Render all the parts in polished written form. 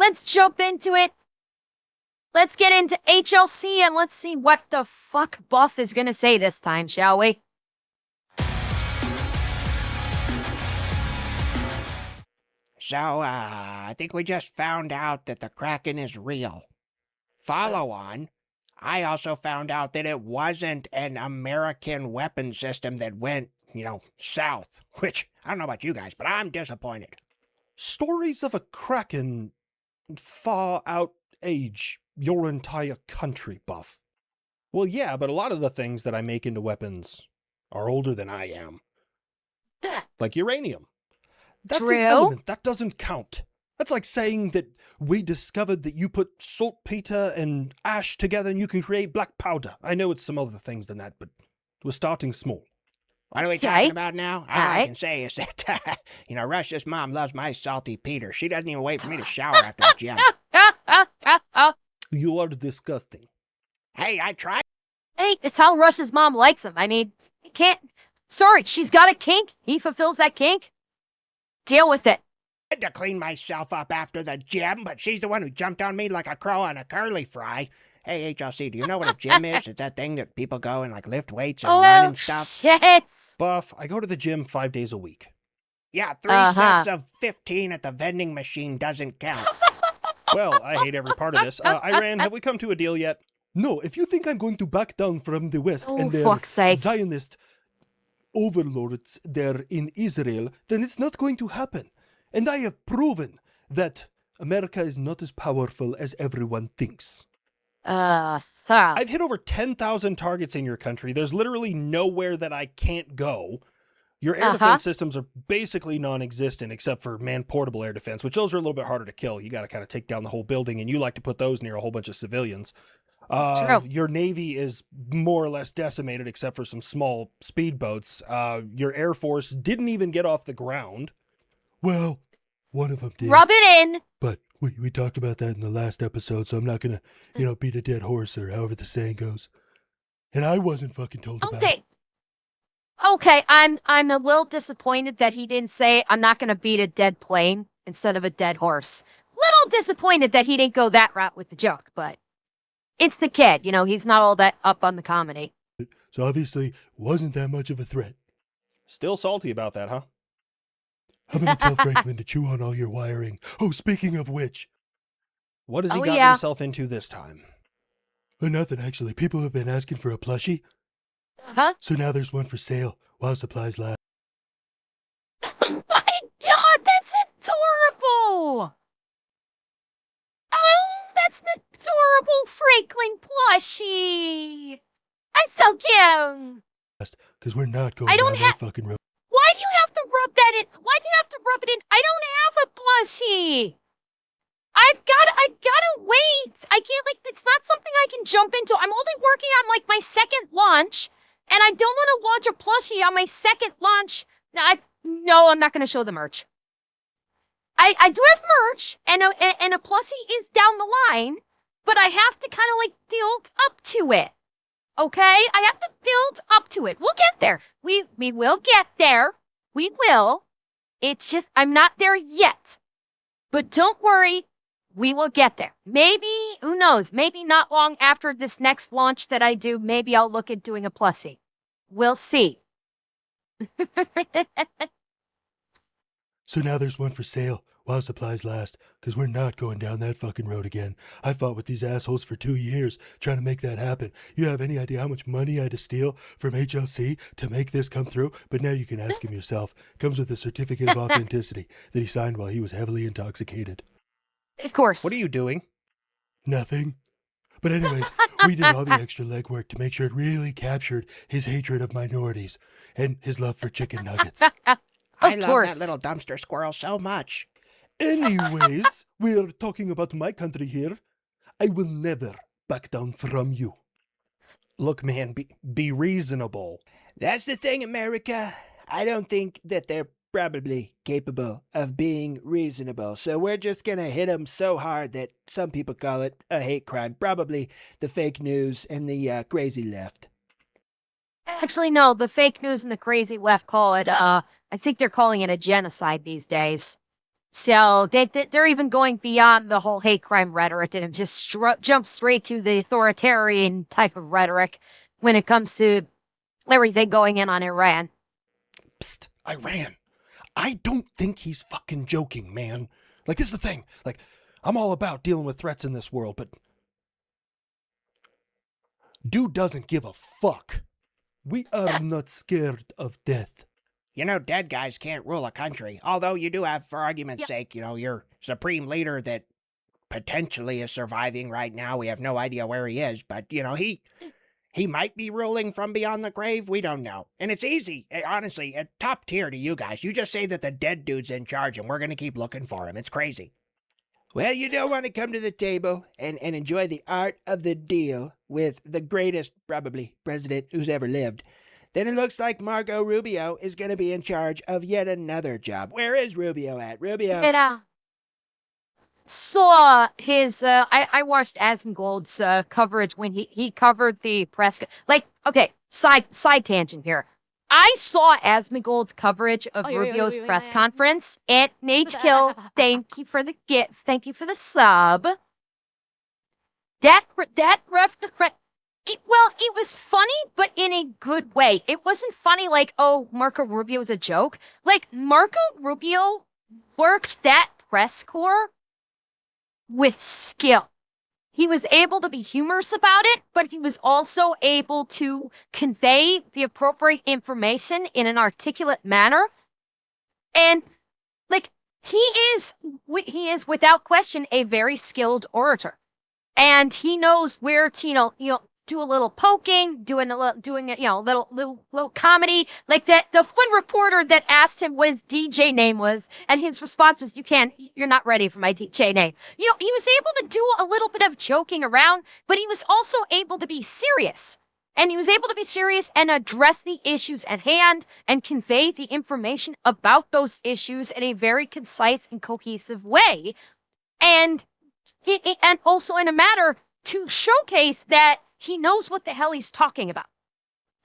let's jump into it. Let's get into HLC and let's see what the fuck Buff is gonna say this time, shall we? So, I think we just found out that the Kraken is real. Follow on, I also found out that it wasn't an American weapon system that went, south. Which, I don't know about you guys, but I'm disappointed. Stories of a Kraken far outage your entire country, Buff. Well, yeah, but a lot of the things that I make into weapons are older than I am. Like uranium. That's True. an element. That doesn't count. That's like saying that we discovered that you put saltpeter and ash together and you can create black powder. I know it's some other things than that, but we're starting small. What are we talking about now? All I can say is that, Russia's mom loves my salty Peter. She doesn't even wait for me to shower after the gym. You are disgusting. Hey, I tried. Hey, it's how Russia's mom likes him. I mean, you can't... Sorry, she's got a kink. He fulfills that kink. Deal with it. I had to clean myself up after the gym, but she's the one who jumped on me like a crow on a curly fry. Hey, HLC, do you know what a gym is? It's that thing that people go and, lift weights and run and stuff. Shit. Buff, I go to the gym 5 days a week. Yeah, 3 sets of 15 at the vending machine doesn't count. Well, I hate every part of this. Iran, have we come to a deal yet? No, if you think I'm going to back down from the West and their fuck's sake. Zionist overlords there in Israel, then it's not going to happen. And I have proven that America is not as powerful as everyone thinks. Sir. I've hit over 10,000 targets in your country. There's literally nowhere that I can't go. Your air defense systems are basically non-existent except for man-portable air defense, which those are a little bit harder to kill. You got to kind of take down the whole building, and you like to put those near a whole bunch of civilians. True. Your Navy is more or less decimated except for some small speedboats. Your Air Force didn't even get off the ground. Well, one of them did. Rub it in. But we talked about that in the last episode, so I'm not going to, beat a dead horse or however the saying goes. And I wasn't fucking told about it. Okay, I'm a little disappointed that he didn't say I'm not going to beat a dead plane instead of a dead horse. Little disappointed that he didn't go that route with the joke, but it's the kid, he's not all that up on the comedy. So obviously wasn't that much of a threat. Still salty about that, huh? I'm going to tell Franklin to chew on all your wiring. Oh, speaking of which. What has he gotten himself into this time? Nothing, actually. People have been asking for a plushie. So now there's one for sale while supplies last. My God, that's adorable! Oh, that's adorable Franklin plushie! That's so cute! Because we're not going down that fucking road. Why do you have to rub that in? Why do you have to rub it in? I don't have a plushie! I gotta wait! I can't, it's not something I can jump into. I'm only working on, my second launch. And I don't want to launch a plushie on my second launch. No, I'm not going to show the merch. I do have merch, and a plushie is down the line, but I have to kind of build up to it. Okay? I have to build up to it. We'll get there. We will get there. We will. It's just, I'm not there yet. But don't worry. We will get there. Maybe, who knows, maybe not long after this next launch that I do, maybe I'll look at doing a plushie. We'll see. So now there's one for sale while supplies last, because we're not going down that fucking road again. I fought with these assholes for 2 years trying to make that happen. You have any idea how much money I had to steal from HLC to make this come through? But now you can ask him yourself. Comes with a certificate of authenticity that he signed while he was heavily intoxicated. Of course. What are you doing? Nothing. But anyways, we did all the extra legwork to make sure it really captured his hatred of minorities and his love for chicken nuggets. I love that little dumpster squirrel so much. Anyways, we're talking about my country here. I will never back down from you. Look, man, be reasonable. That's the thing, America. I don't think that they're probably capable of being reasonable. So we're just going to hit them so hard that some people call it a hate crime. Probably the fake news and the crazy left. Actually, no, the fake news and the crazy left call it, I think they're calling it a genocide these days. So they're even going beyond the whole hate crime rhetoric and have just jump straight to the authoritarian type of rhetoric when it comes to everything going in on Iran. Psst, Iran. I don't think he's fucking joking, man. Like, this is the thing. Like, I'm all about dealing with threats in this world, but dude doesn't give a fuck. We are not scared of death. You know, dead guys can't rule a country. Although you do have, for argument's sake, you know, your supreme leader that potentially is surviving right now. We have no idea where he is, but, you know, he might be ruling from beyond the grave. We don't know. And it's easy, honestly, top tier to you guys. You just say that the dead dude's in charge and we're going to keep looking for him. It's crazy. Well, you don't want to come to the table and enjoy the art of the deal with the greatest, probably, president who's ever lived. Then it looks like Marco Rubio is going to be in charge of yet another job. Where is Rubio at? Rubio? Saw his, I watched Asmongold's coverage when he covered the press. Like, okay, side tangent here. I saw Asmongold's coverage of Rubio's press conference. And Nate Kill, thank you for the gift. Thank you for the sub. That it was funny, but in a good way. It wasn't funny like, oh, Marco Rubio is a joke. Like, Marco Rubio worked that press corps with skill. He was able to be humorous about it, but he was also able to convey the appropriate information in an articulate manner. And, like, he is without question a very skilled orator. And he knows where to, you know, do a little poking, doing little comedy, like that. The one reporter that asked him what his DJ name was, and his response was, "You're not ready for my DJ name." You know, he was able to do a little bit of joking around, but he was also able to be serious. And he was able to be serious and address the issues at hand and convey the information about those issues in a very concise and cohesive way. And and also in a manner to showcase that he knows what the hell he's talking about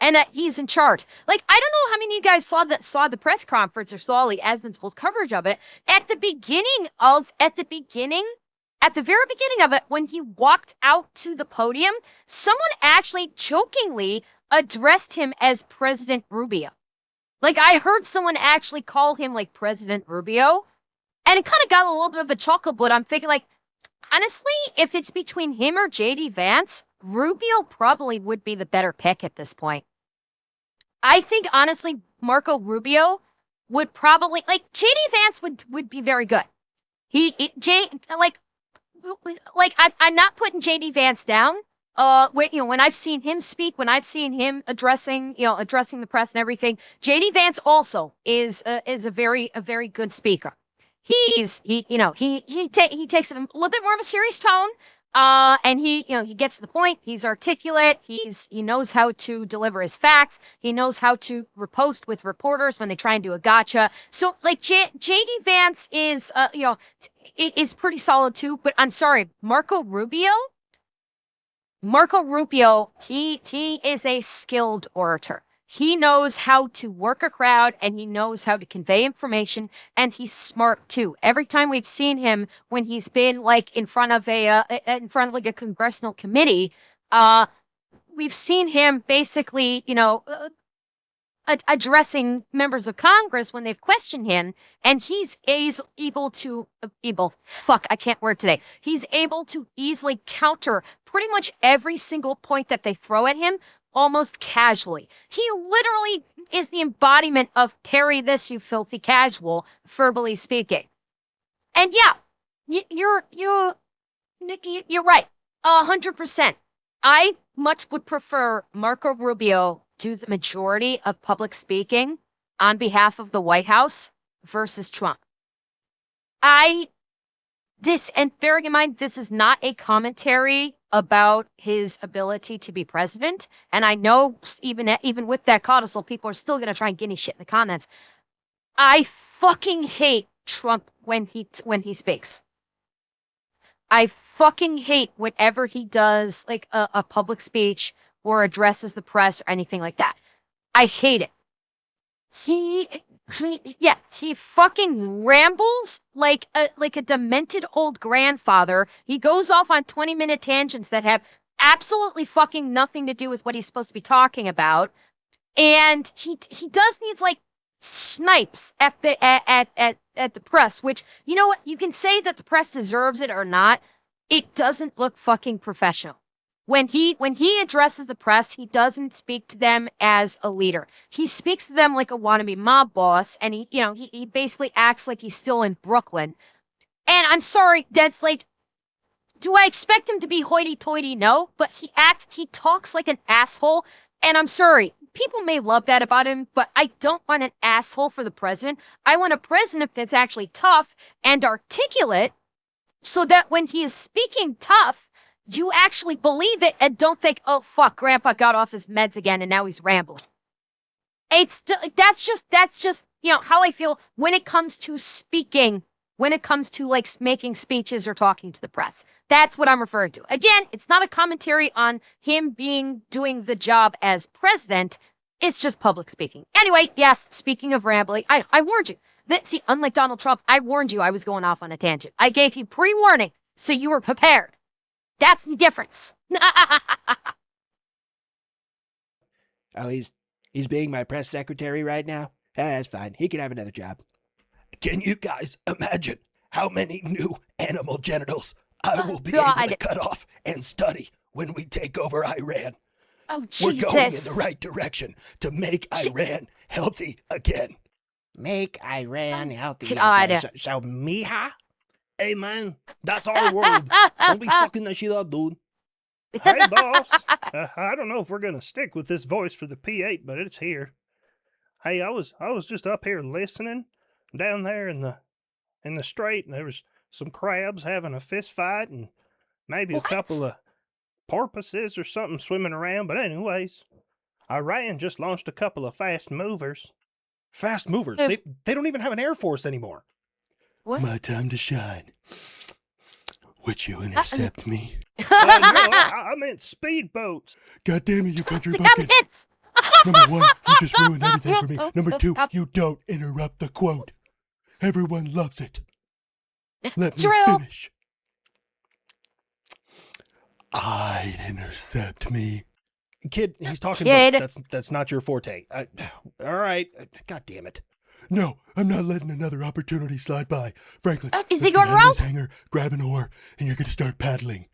and that he's in charge. Like, I don't know how many of you guys saw the press conference or saw Lee Asmongold's coverage of it. At the very beginning of it, when he walked out to the podium, someone actually jokingly addressed him as President Rubio. Like, I heard someone actually call him like President Rubio, and it kind of got a little bit of a chuckle, but I'm thinking, like, honestly, if it's between him or JD Vance, Rubio probably would be the better pick at this point. I think, honestly, Marco Rubio would probably, like, JD Vance would be very good. I'm not putting JD Vance down. When I've seen him speak, when I've seen him addressing the press and everything, JD Vance also is a very good speaker. He takes it a little bit more of a serious tone, and he gets to the point. He's articulate. He knows how to deliver his facts. He knows how to riposte with reporters when they try and do a gotcha. So, like, JD Vance is is pretty solid too. But I'm sorry, Marco Rubio, he is a skilled orator. He knows how to work a crowd and he knows how to convey information, and he's smart too. Every time we've seen him when he's been like in front of like a congressional committee, we've seen him basically, addressing members of Congress when they've questioned him, and he's able to He's able to easily counter pretty much every single point that they throw at him almost casually. He literally is the embodiment of "carry this, you filthy casual," verbally speaking. And yeah, Nikki, you're right, 100%. I much would prefer Marco Rubio do the majority of public speaking on behalf of the White House versus Trump. And bearing in mind, this is not a commentary about his ability to be president. And I know even with that codicil, people are still going to try and guinea shit in the comments. I fucking hate Trump when he speaks. I fucking hate whenever he does like a public speech or addresses the press or anything like that. I hate it. He fucking rambles like a demented old grandfather. He goes off on 20-minute tangents that have absolutely fucking nothing to do with what he's supposed to be talking about. And he does these like snipes at the press, which, you know what, you can say that the press deserves it or not. It doesn't look fucking professional. When he addresses the press, he doesn't speak to them as a leader. He speaks to them like a wannabe mob boss, and he basically acts like he's still in Brooklyn. And I'm sorry, that's like, do I expect him to be hoity-toity? No, but he talks like an asshole, and I'm sorry. People may love that about him, but I don't want an asshole for the president. I want a president that's actually tough and articulate so that when he is speaking tough, you actually believe it and don't think, oh, fuck, Grandpa got off his meds again and now he's rambling. That's just, how I feel when it comes to speaking, when it comes to like making speeches or talking to the press. That's what I'm referring to. Again, it's not a commentary on him doing the job as president. It's just public speaking. Anyway, yes, speaking of rambling, I warned you. See, unlike Donald Trump, I warned you I was going off on a tangent. I gave you pre-warning so you were prepared. That's the difference. Oh, he's being my press secretary right now? That's fine. He can have another job. Can you guys imagine how many new animal genitals I will be God. able to cut off and study when we take over Iran? Oh, We're Jesus. going in the right direction to make Iran healthy again. Make Iran healthy. God. again. So Miha? Hey, man, that's our word. Don't be fucking that shit up, dude. Hey, boss. I don't know if we're gonna stick with this voice for the P8, but it's here. Hey, I was just up here listening down there in the strait, and there was some crabs having a fist fight, and maybe a couple of porpoises or something swimming around. But anyways, Iran just launched a couple of fast movers. Fast movers. They don't even have an air force anymore. What? My time to shine. Would you intercept me? No, I meant speedboats. God damn it, you country Come bumpkin. hits. Number one, you just ruined everything for me. Number two, you don't interrupt the quote. Everyone loves it. Let me True. finish. I'd intercept me. Kid, he's talking Kid. boats. That's not your forte. All right. God damn it. No, I'm not letting another opportunity slide by. Frankly, Is let's he get going out of this rope? hangar, grab an oar, and you're gonna start paddling.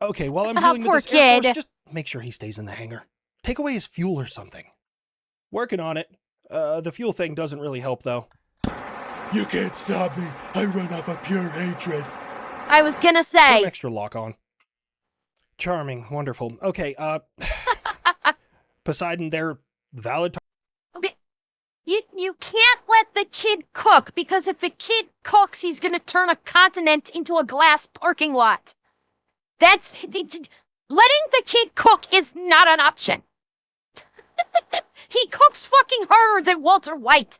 Okay, while I'm Oh, dealing with poor this Air Force, kid. just make sure he stays in the hangar. Take away his fuel or something. Working on it. The fuel thing doesn't really help, though. You can't stop me. I run off of pure hatred. I was gonna Put say. an extra lock on. Charming. Wonderful. Okay, Poseidon, they're valid. You can't let the kid cook, because if the kid cooks, he's gonna turn a continent into a glass parking lot. Letting the kid cook is not an option. He cooks fucking harder than Walter White.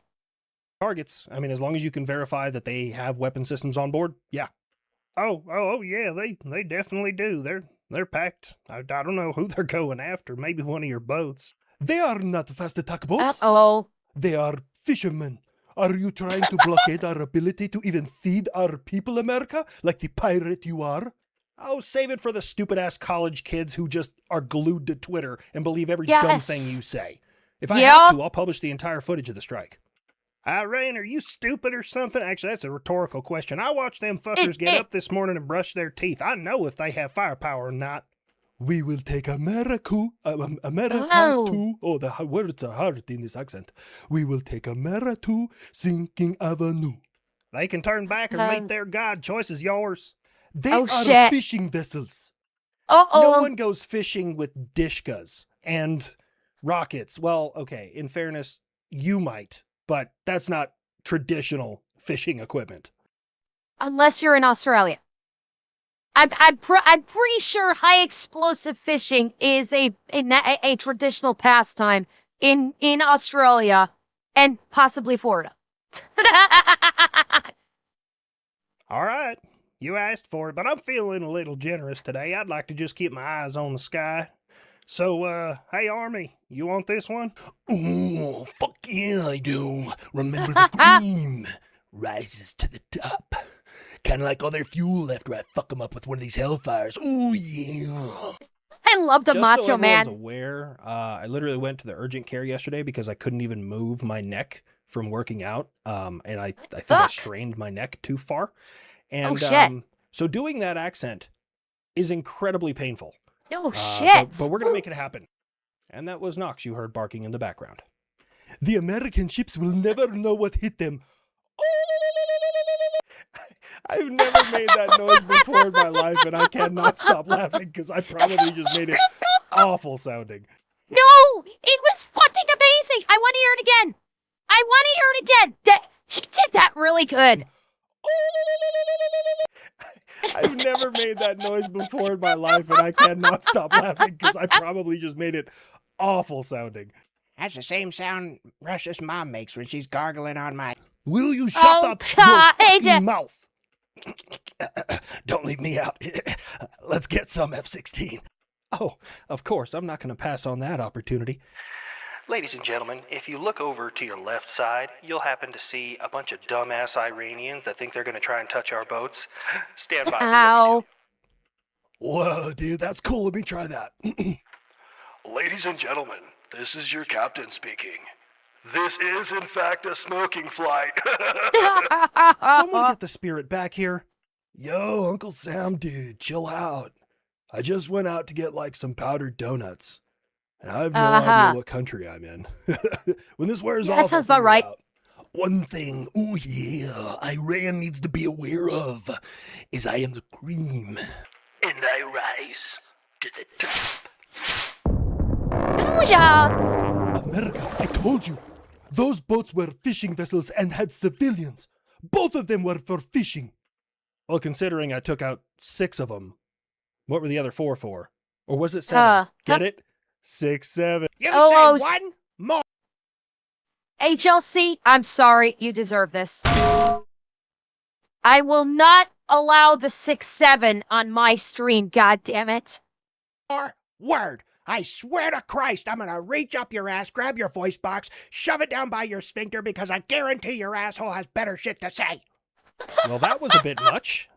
Targets. I mean, as long as you can verify that they have weapon systems on board, yeah. Oh yeah, they definitely do. They're packed. I don't know who they're going after. Maybe one of your boats. They are not fast attack boats. Uh-oh. They are fishermen. Are you trying to blockade our ability to even feed our people, America, like the pirate you are? Oh, save it for the stupid-ass college kids who just are glued to Twitter and believe every dumb Yes. thing you say. If I Yeah. have to, I'll publish the entire footage of the strike. Iran, are you stupid or something? Actually, that's a rhetorical question. I watched them fuckers get up this morning and brush their teeth. I know if they have firepower or not. We will take America Oh. to... Oh, the words are hard in this accent. We will take America to Sinking Avenue. They can turn back or meet their God. Choice is yours. They Oh, are shit. fishing vessels. Uh-oh. No one goes fishing with dishkas and rockets. Well, okay, in fairness, you might, but that's not traditional fishing equipment. Unless you're in Australia. I'm pretty sure high explosive fishing is a traditional pastime in Australia and possibly Florida. All right. You asked for it, but I'm feeling a little generous today. I'd like to just keep my eyes on the sky. So, hey, Army, you want this one? Oh, fuck yeah, I do. Remember the cream rises to the top. Kind of like all their fuel after I fuck them up with one of these hellfires. Oh, yeah. I love the Just Macho so everyone's Man. aware, I literally went to the urgent care yesterday because I couldn't even move my neck from working out. And I think I Fuck. strained my neck too far. And shit. so doing that accent is incredibly painful. Oh, But shit. we're going to make it happen. And that was Knox you heard barking in the background. The American ships will never know what hit them. I've never made that noise before in my life, and I cannot stop laughing because I probably just made it awful sounding. No, it was fucking amazing. I want to hear it again. I want to hear it again. She did that really good. I've never made that noise before in my life, and I cannot stop laughing because I probably just made it awful sounding. That's the same sound Russia's mom makes when she's gargling on my... Will you shut Oh, up God. your fucking mouth? Don't leave me out. Let's get some F-16. Oh, of course, I'm not going to pass on that opportunity. Ladies and gentlemen, if you look over to your left side, you'll happen to see a bunch of dumbass Iranians that think they're going to try and touch our boats. Stand by. Ow. Whoa, dude, that's cool. Let me try that. Ladies and gentlemen, this is your captain speaking. This is, in fact, a smoking flight. Someone get the spirit back here. Yo, Uncle Sam, dude, chill out. I just went out to get, like, some powdered donuts. And I have no idea what country I'm in. When this wears Yeah, off, that sounds I'll about right. figure it out. One thing, oh yeah, Iran needs to be aware of is I am the cream. And I rise to the top. Booyah. America, I told you. Those boats were fishing vessels and had civilians. Both of them were for fishing. Well, considering I took out 6 of them, what were the other 4 for? Or was it 7? Get it? 6, 7. You Oh, say one more... HLC, I'm sorry. You deserve this. I will not allow the 6-7 on my stream, God damn it. word. I swear to Christ, I'm gonna reach up your ass, grab your voice box, shove it down by your sphincter because I guarantee your asshole has better shit to say. Well, that was a bit much.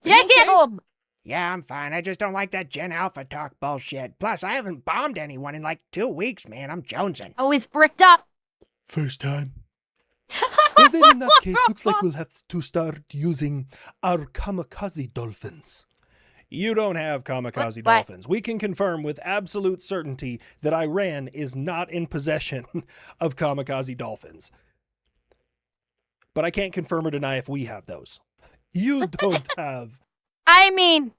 Damn! Yeah, I'm fine. I just don't like that Gen Alpha talk bullshit. Plus, I haven't bombed anyone in like 2 weeks, man. I'm jonesing. Always bricked up. First time. Well, then in that case, looks like we'll have to start using our Kamikaze dolphins. You don't have Kamikaze What? dolphins. We can confirm with absolute certainty that Iran is not in possession of Kamikaze dolphins. But I can't confirm or deny if we have those. You don't have. I mean,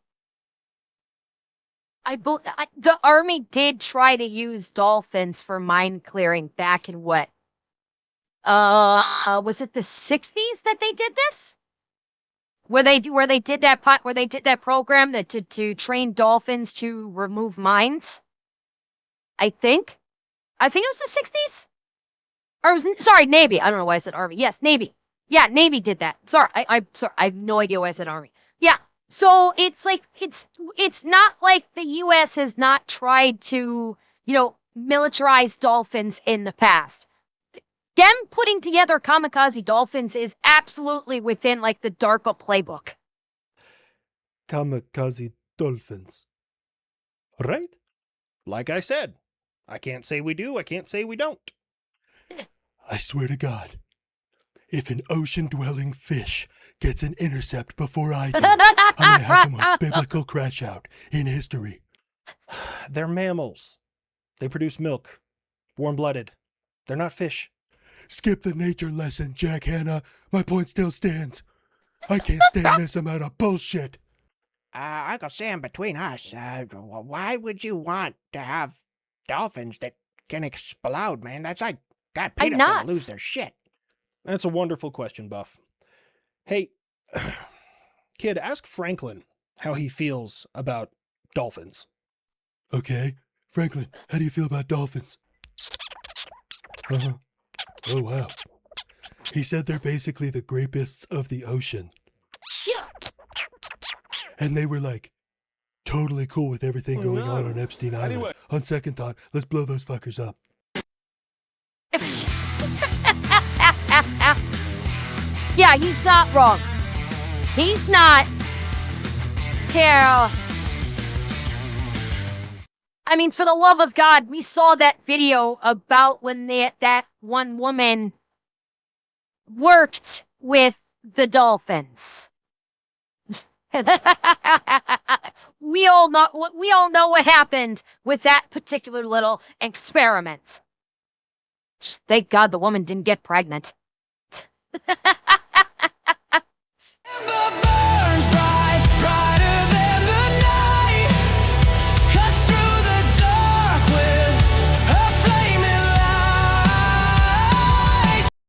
the army did try to use dolphins for mine clearing back in what? Was it the 60s that they did this? Where they did that program that to train dolphins to remove mines? I think it was the 60s. Or sorry, Navy. I don't know why I said Army. Yes, Navy. Yeah, Navy did that. Sorry, I'm sorry. I have no idea why I said Army. Yeah. So it's like it's not like the U.S. has not tried to, militarize dolphins in the past. Them putting together kamikaze dolphins is absolutely within like the DARPA playbook. Kamikaze dolphins. Right? Like I said, I can't say we do, I can't say we don't. I swear to God, if an ocean-dwelling fish gets an intercept before I do, I'm gonna have the most biblical crash out in history. They're mammals. They produce milk. Warm-blooded. They're not fish. Skip the nature lesson, Jack Hanna. My point still stands. I can't stand this amount of bullshit. Uncle Sam, between us, why would you want to have dolphins that can explode, man? That's like, God, I'm PETA's gonna nuts. lose their shit. That's a wonderful question, Buff. Hey, kid, ask Franklin how he feels about dolphins. Okay, Franklin, how do you feel about dolphins? Uh-huh. Oh, wow. He said they're basically the grapists of the ocean. Yeah. And they were like, Totally cool with everything Oh, going on no. Epstein Island. Anyway. On second thought, let's blow those fuckers up. Yeah, he's not wrong. He's not. Carol. I mean, for the love of God, we saw that video about when that one woman worked with the dolphins. We all know what happened with that particular little experiment. Just thank God the woman didn't get pregnant.